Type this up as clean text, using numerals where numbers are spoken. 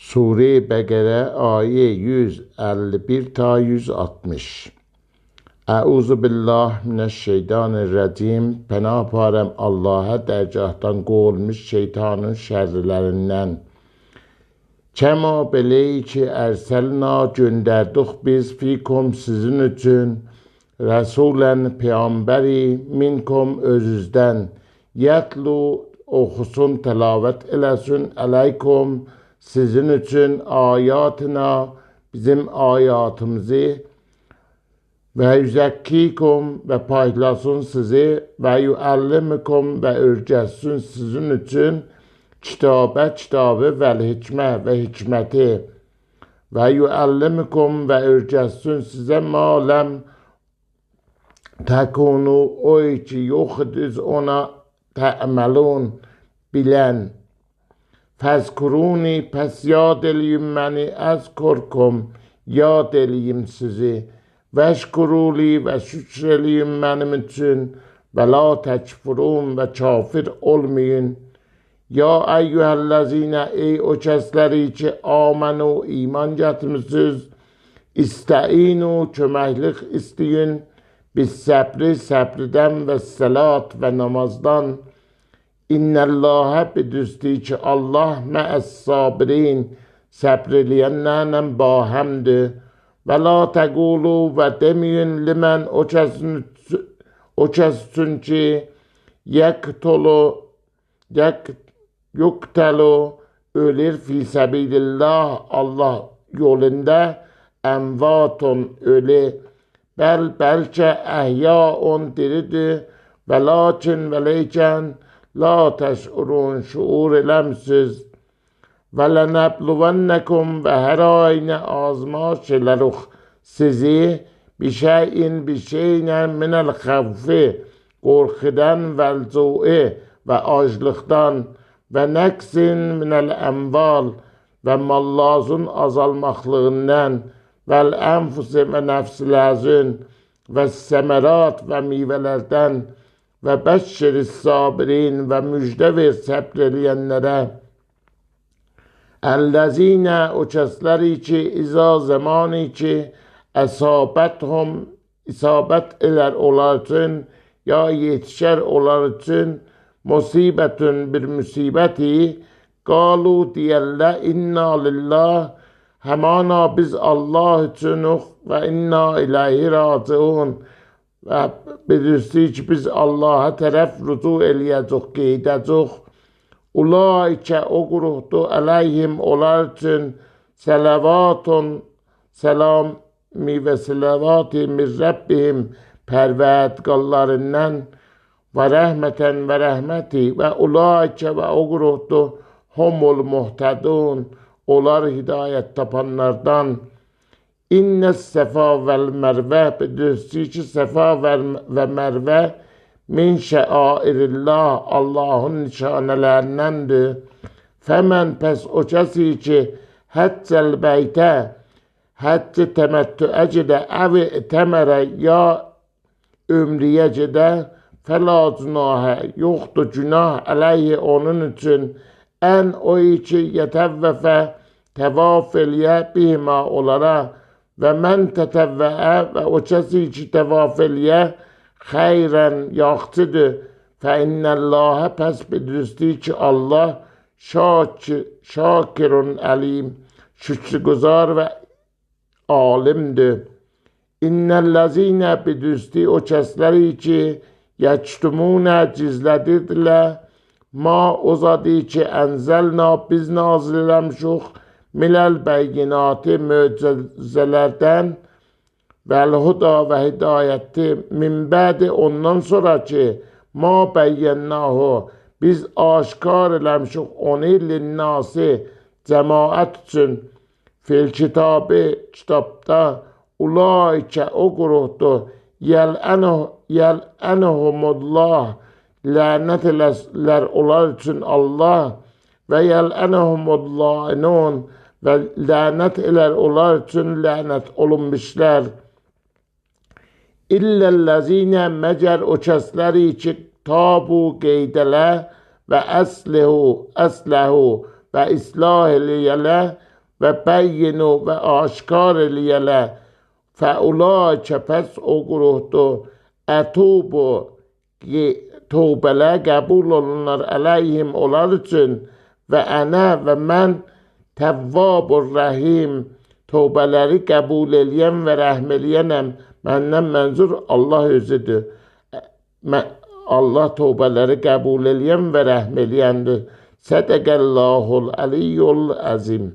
Sure-i Bəqərə ayə 151 ta 160. Əuzu billah minəşşeytanirracim. Pənah parəm Allah'a dərgahdan qovulmuş şeytanın şərrilərindən. Kəma beləyi ki ərsəlna göndərdik biz fikum sizin üçün rəsulən peyğəmbəri minkum özünüzdən yətlu oxusun təlavət eləsin əleykum sizin üçün ayatına bizim ayatımızı və yüzəkkikum və paylasın sizi və yüəllimukum və öyrətsin sizin üçün kitabı və hikmə və hikməti və yüəllimukum və öyrətsin sizə maləm təkunu o ki yoxduz ona tə'məlun bilən fəzkuruni pəs yad eləyim məni əzkurkum yad eləyim sizi vəşkuruli və şükr eləyim mənim üçün və la təkfurun və kafir olmayın. Ya əyyühəlləzinə ey o kəsləri ki amenu iman gətirmisiniz istəinu köməklik istəyin biz səbri səbrdən və səlat və namazdan İnnəlləhə bidüzdür ki Allah məəs-sabirin səbr eləyənlərlə bahəmdir və la təqulu və deməyin limən o kəs üçün ki yuqtəlu ölür fi səbilillah Allah yolunda əmvatun ölü bəlkə əhyaun diridir və lakin və leykən la təşurun şuur eləmsiz və lənəbluvənnəkum və hər aynə azmaş elərik sizi bir şeylə minəl xəvfi qorxudan vəl-cui və aclıqdan və nəqsin minəl əmval və mallazın azalmaqlığından vəl-ənfusi və nəfsləzün və səmərat və meyvələrdən və bəşşir-i sabirin və müjdə ver səbr eləyənlərə əlləzinə o kəsləri ki izə zamanı ki əsabəthum isabət elər onlar üçün ya yetişər onlar üçün musibətün bir müsibəti qalu deyərlə inna lillah həmana biz Allah üçünük və inna iləhi raciun və bilirsin ki biz Allaha tərəf rücu eləyəcək, qeydəcək. Ulaikə o qruhdur əleyhim onlar üçün sələvatun səlami və sələvati min Rəbbihim pərvərdigarlarından və rəhmətən və rəhməti və ulaikə və o qruhdur humul muhtədun onlar hidayət tapanlardan. İnnəs səfa vəl mərvə bilirsin ki səfa və mərvə min şəairillah Allahın nişanələrindəndir. Fəmən pəs o kəsi ki həccəl bəytə həcci təməttüə gedə əvi təmərə ya ömriyə gedə fəla cünahə yoxdur günah əleyhi onun üçün ən o ki yətəvvəfə təvaf eləyə bihima onlara və mən tətəvvəə və o kəsi ki təvaf eləyə xeyrən yaxçıdır fə innəlləhə pəs bilirsin ki Allah şakirun əlim şükrgüzar və alimdir. İnnəlləzinə bilirsin o kəsləri ki yəktumunə gizlədirdilər ma o zadı ki ənzəlna biz nazil eləmişik miləl bəyyinatı möcüzələrdən vəl-huda və hidayəti min bədi ondan sonra ki ma bəyyənnahu biz aşkar eləmişik onu linnası cəmaət üçün fil kitabı kitabda ulaikə o qruhdur yəl'ənəhumullah lənət elələr onlar üçün Allah və yəl'ənəhumullainun və lənət elər onlar üçün lənət olunmuşlar. İlləl-ləzinə məgər o kəsləri ki tabu qeydələ və əsləhu və islah eləyələ və bəyyinu və aşkar eləyələ fəulaikə pəs o qruhdur ətubu tövbələr qəbul olunlar əleyhim onlar üçün və ənə və mən təvvabur rəhim tövbələri qəbul eləyən və rəhm eləyənəm. Məndən mənzur Allah özüdür. Allah tövbələri qəbul eləyən və rəhm eləyəndir. Sədəqəllahul əliyyul əzim.